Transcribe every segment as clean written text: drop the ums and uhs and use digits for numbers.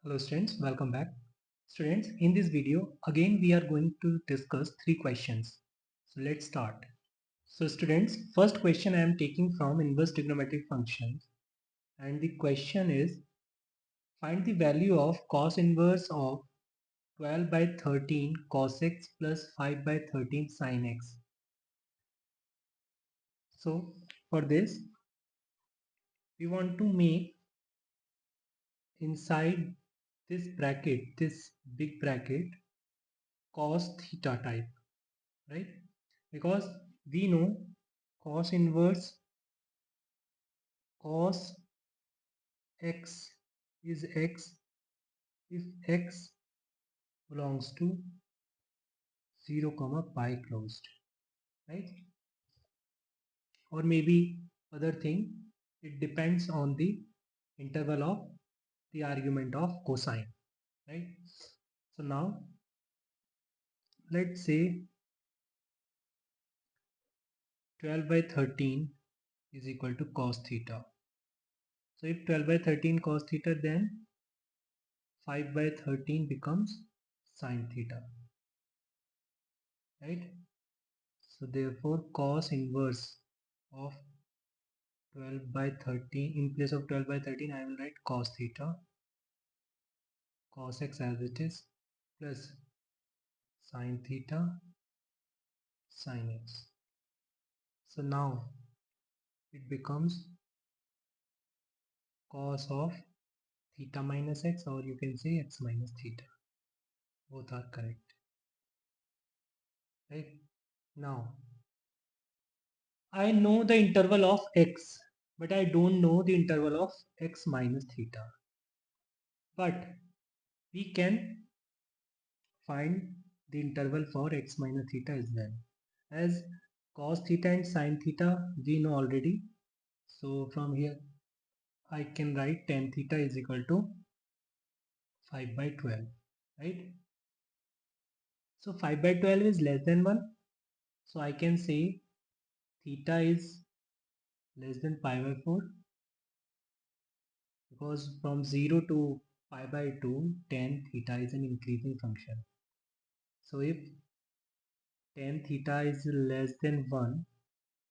Hello students, welcome back. Students, in this video again we are going to discuss three questions. So let's start. So students, first question I am taking from inverse trigonometric functions, and the question is, find the value of cos inverse of 12 by 13 cos x plus 5 by 13 sin x. So for this we want to make inside this bracket, this big bracket, cos theta type, right? Because we know cos inverse cos x is x if x belongs to 0 comma pi closed, right? Or maybe other thing, it depends on the interval of the argument of cosine, right? So now let's say 12 by 13 is equal to cos theta. So if 12 by 13 cos theta, then 5 by 13 becomes sin theta, right? So therefore cos inverse of 12 by 13, in place of 12 by 13 I will write cos theta, cos x as it is, plus sin theta, sin x. So now it becomes cos of theta minus x, or you can say x minus theta. Both are correct, right? Now I know the interval of x, but I don't know the interval of x minus theta. But we can find the interval for x minus theta as well, as cos theta and sin theta we know already. So from here I can write tan theta is equal to 5 by 12, right? So 5 by 12 is less than 1, so I can say theta is less than pi by 4, because from 0 to pi by 2 tan theta is an increasing function. So if tan theta is less than 1,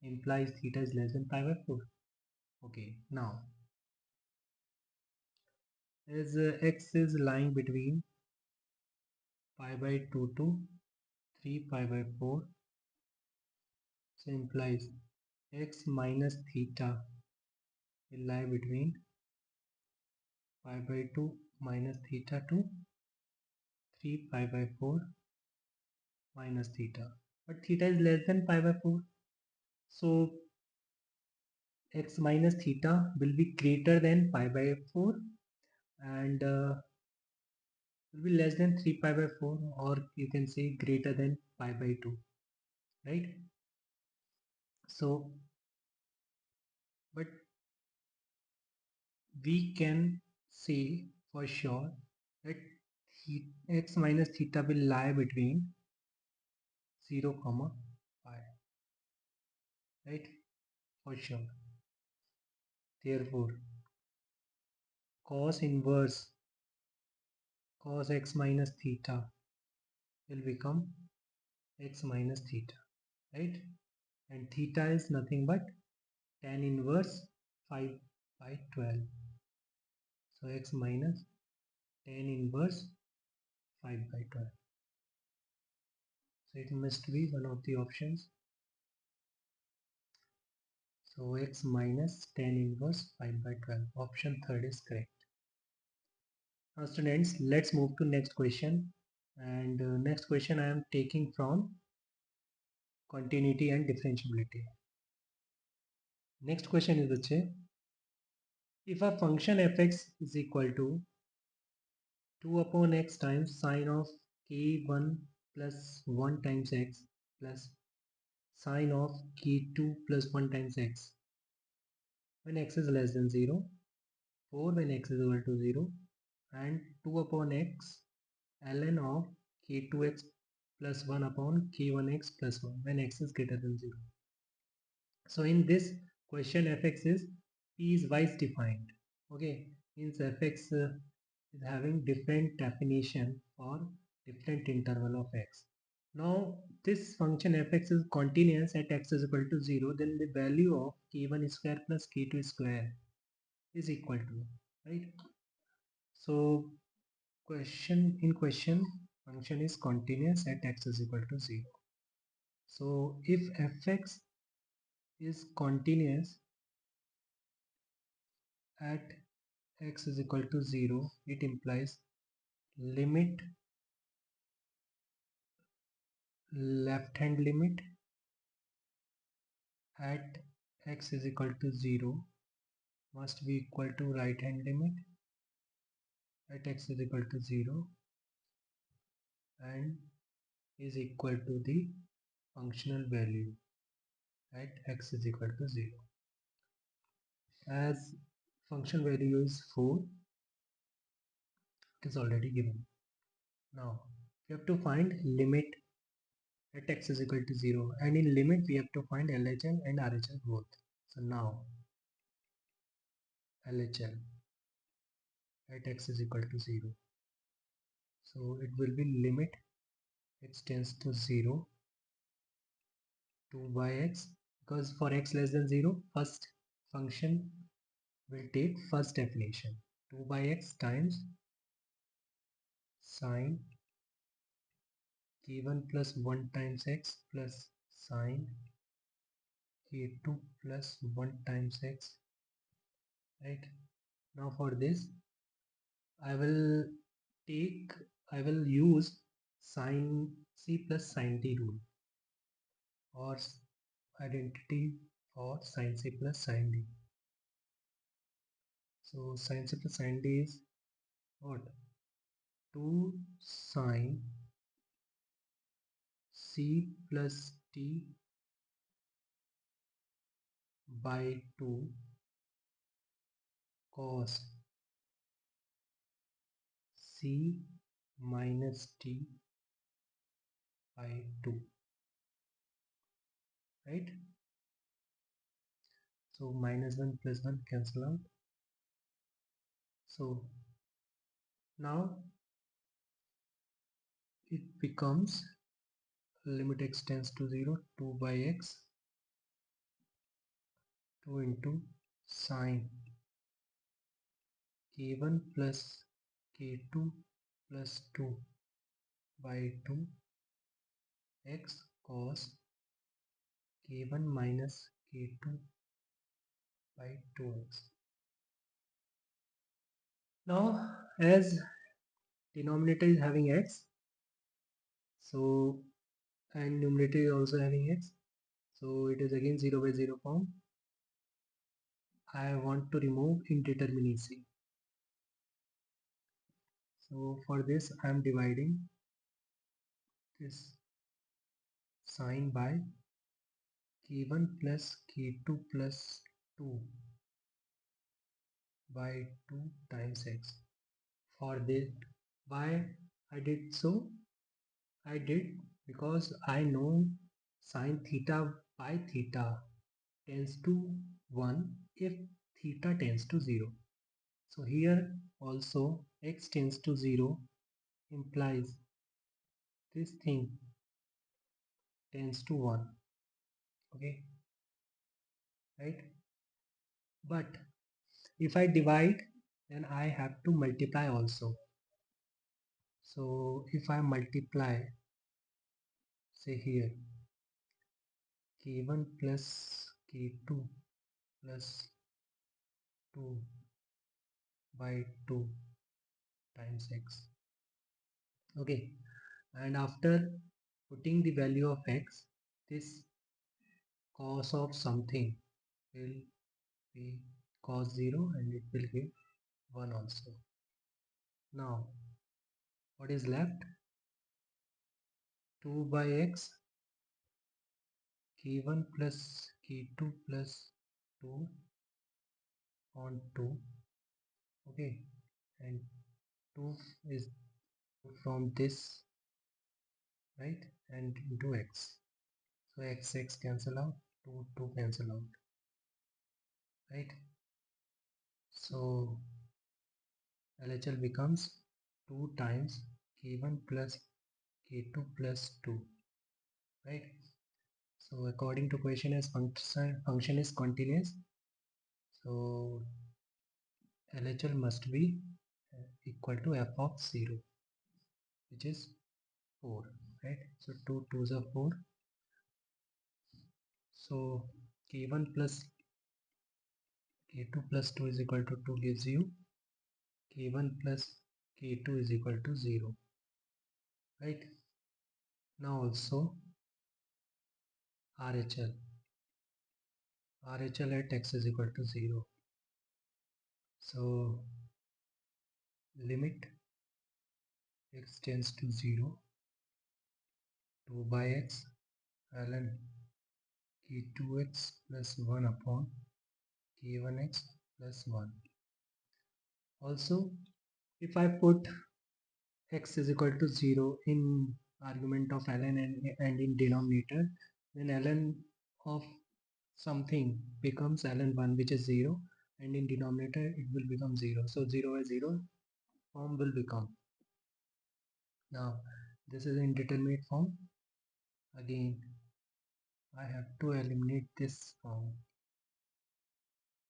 implies theta is less than pi by 4. Okay, now as x is lying between pi by 2 to 3 pi by 4, so implies x minus theta will lie between pi by 2 minus theta to 3 pi by 4 minus theta. But theta is less than pi by 4, so x minus theta will be greater than pi by 4, and will be less than 3 pi by 4, or you can say greater than pi by 2, right? So but we can say for sure that x minus theta will lie between 0 comma pi, right? For sure. Therefore cos inverse cos x minus theta will become x minus theta, right? And theta is nothing but tan inverse 5 by 12, so x minus tan inverse 5 by 12. So it must be one of the options. So x minus tan inverse 5 by 12. Option third is correct. Now students, let's move to next question. And next question I am taking from continuity and differentiability. Next question is बच्चे, if a function fx is equal to 2 upon x times sine of k1 plus 1 times x plus sine of k2 plus 1 times x when x is less than 0, 4 when x is equal to 0, and 2 upon x ln of k2x plus 1 upon k1x plus 1 when x is greater than 0. So in this question fx is piecewise defined. Okay, means fx is having different definition for different interval of x. Now this function fx is continuous at x is equal to 0, then the value of k1 square plus k2 square is equal to, right? So question function is continuous at x is equal to 0. So if fx is continuous at x is equal to 0, it implies limit, left hand limit at x is equal to 0 must be equal to right hand limit at x is equal to 0 and is equal to the functional value at x is equal to 0. As function value is 4, it is already given. Now we have to find limit at x is equal to 0, and in limit we have to find LHL and RHL both. So now LHL at x is equal to 0. So it will be limit x tends to 0 2 by x, because for x less than 0 first function will take first definition, 2 by x times sine k1 plus 1 times x plus sine k2 plus 1 times x, right? Now for this I will use sine c plus sine d rule or identity for sine c plus sine d. So sine c plus sine d is what? 2 sine c plus t by 2 cos c minus t by 2, right? So minus 1 plus 1 cancel out. So now it becomes limit x tends to 0, 2 by x 2 into sine k1 plus k2 plus 2 by 2 x cos k1 minus k2 by 2x. Now as denominator is having x, so and numerator is also having x, so it is again 0 by 0 form. I want to remove indeterminacy. So for this I am dividing this sine by k1 plus k2 plus 2 by 2 times x. For this, why I did so? I did because I know sine theta by theta tends to 1 if theta tends to 0. So here also x tends to 0 implies this thing tends to 1, okay, right? But if I divide, then I have to multiply also. So if I multiply, say here k1 plus k2 plus 2 by 2 times x, okay, and after putting the value of x, this cos of something will be cos 0 and it will give 1 also. Now what is left? 2 by x k1 plus k2 plus 2 on 2, okay, and 2 is from this, right, and into x, so x cancel out, 2 cancel out, right? So LHL becomes 2 times K1 plus K2 plus 2, right? So according to question is function is continuous, so LHL must be equal to f of 0, which is 4, right? So 2 2s are 4. So K1 plus K2 plus 2 is equal to 2 gives you K1 plus K2 is equal to 0, right? Now also RHL at x is equal to 0. So limit x tends to 0, 2 by x ln k2x plus 1 upon k1x plus 1. Also, if I put x is equal to 0 in argument of ln and in denominator, then ln of something becomes ln 1, which is 0, and in denominator it will become 0. So 0 by 0 form will become. Now this is indeterminate form. Again I have to eliminate this form.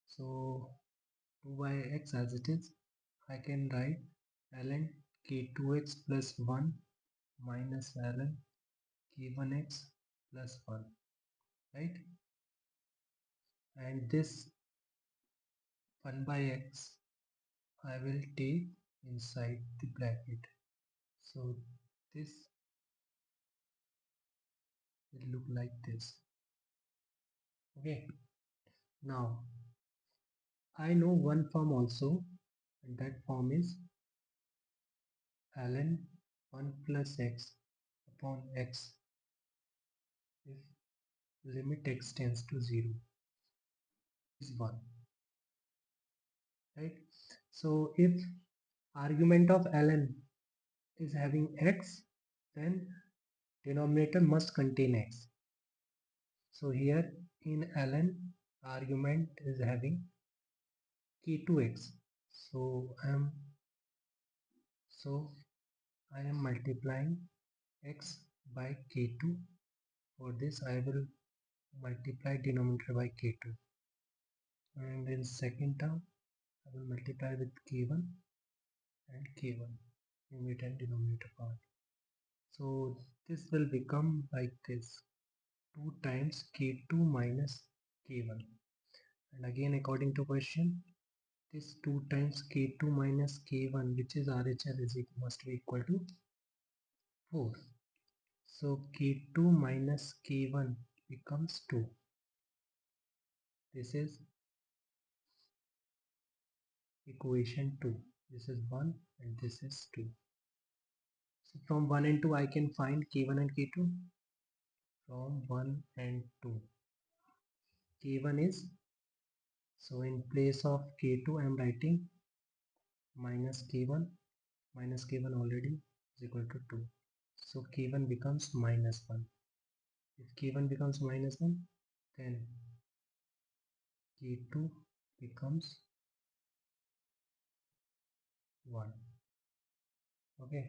So 2 by x as it is, I can write ln k2x plus 1 minus ln k1x plus 1, right? And this 1 by x I will take inside the bracket. So this will look like this. Okay. Now I know one form also, and that form is ln 1 plus x upon x if limit x tends to 0 is 1, right? So if argument of ln is having x, then denominator must contain x. So here in ln argument is having k2x, so I am multiplying x by k2. For this I will multiply denominator by k2, and in second term I will multiply with k1 and k1, numerator and denominator part. So this will become like this, 2 times k2 minus k1, and again according to question this 2 times k2 minus k1, which is RHL, must be equal to 4. So k2 minus k1 becomes 2. This is equation 2. This is 1 and this is 2. So from 1 and 2 I can find k1 and k2. From 1 and 2, k1 is, so in place of k2 I am writing minus k1 already is equal to 2. So k1 becomes minus 1. If k1 becomes minus 1, then k2 becomes 1. Okay.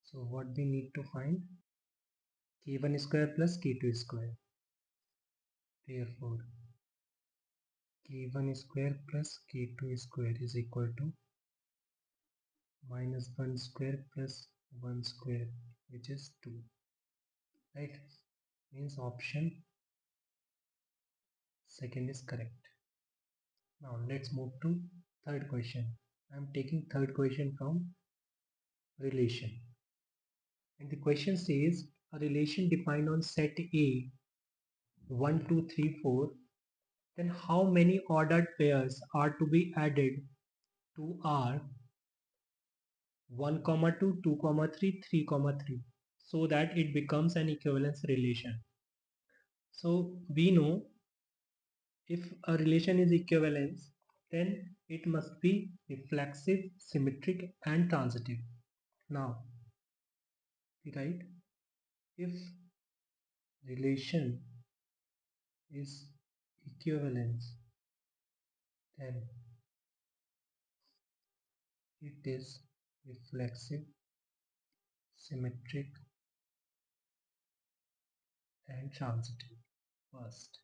So what we need to find? k1 square plus k2 square. Therefore, k1 square plus k2 square is equal to minus 1 square plus 1 square, which is 2. Right? Means option second is correct. Now let's move to third question. I am taking third question from relation. And the question says a relation defined on set A 1, 2, 3, 4, then how many ordered pairs are to be added to R 1, 2, 2, 3, 3, 3 so that it becomes an equivalence relation. So we know if a relation is equivalence, then it must be reflexive, symmetric and transitive. Now, right, if relation is equivalence, then It is reflexive, symmetric, and transitive first,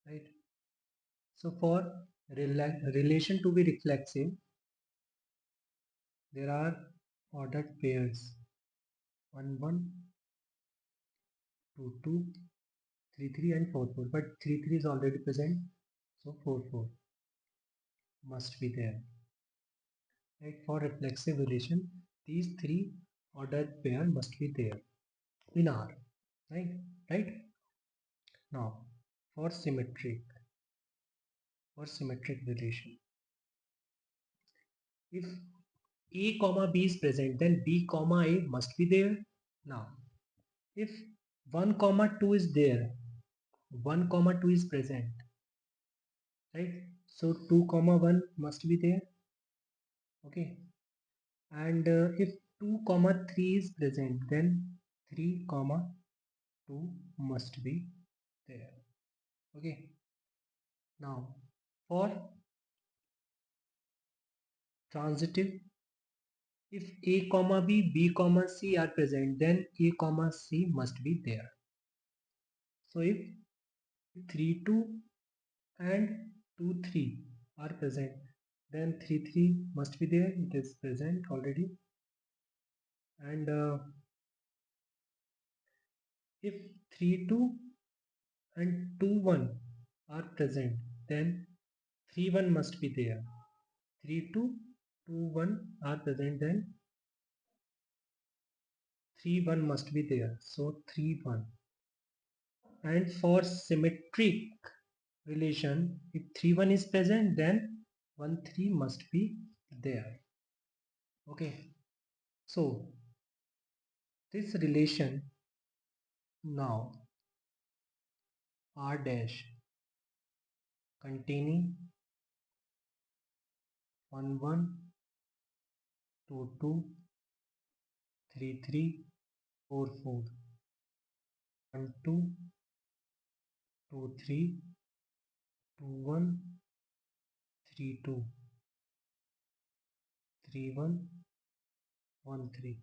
right? So for relation to be reflexive, there are ordered pairs 1 1, 2 2, 3 3, and 4 4. But 3 3 is already present, so 4 4 must be there. Right? For reflexive relation, these three ordered pair must be there in R. Right? Right? Now, for symmetric relation, if A comma B is present, then B comma A must be there. Now, if 1 comma 2 is there, 1 comma 2 is present, right? So 2 comma 1 must be there. Okay. And if 2 comma 3 is present, then 3 comma 2 must be there. Okay. Now, for transitive, if A comma B, B comma C are present, then A comma C must be there. So if 3 2 and 2 3 are present, then 3 3 must be there. It is present already. And if 3 2 and 2 1 are present, then 3 1 must be there. 3 2, 2 1 are present, then 3 1 must be there. So 3 1. And for symmetric relation, if 3 1 is present, then 1 3 must be there. Okay. So this relation now R dash containing 1 1, 2 2, 3 3, 4 4, 1 2, 2 3, 2 1, 3 2, 3 1, 1 3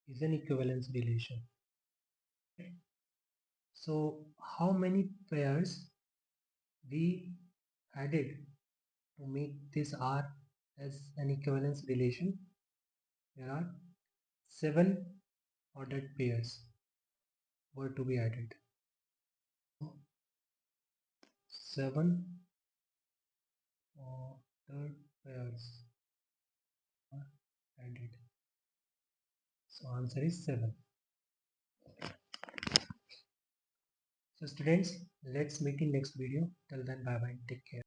is an equivalence relation. So how many pairs we added to make this R as an equivalence relation? There are 7 ordered pairs were to be added. 7 ordered pairs are added. So answer is 7. So students, let's meet in next video. Till then, bye bye. Take care.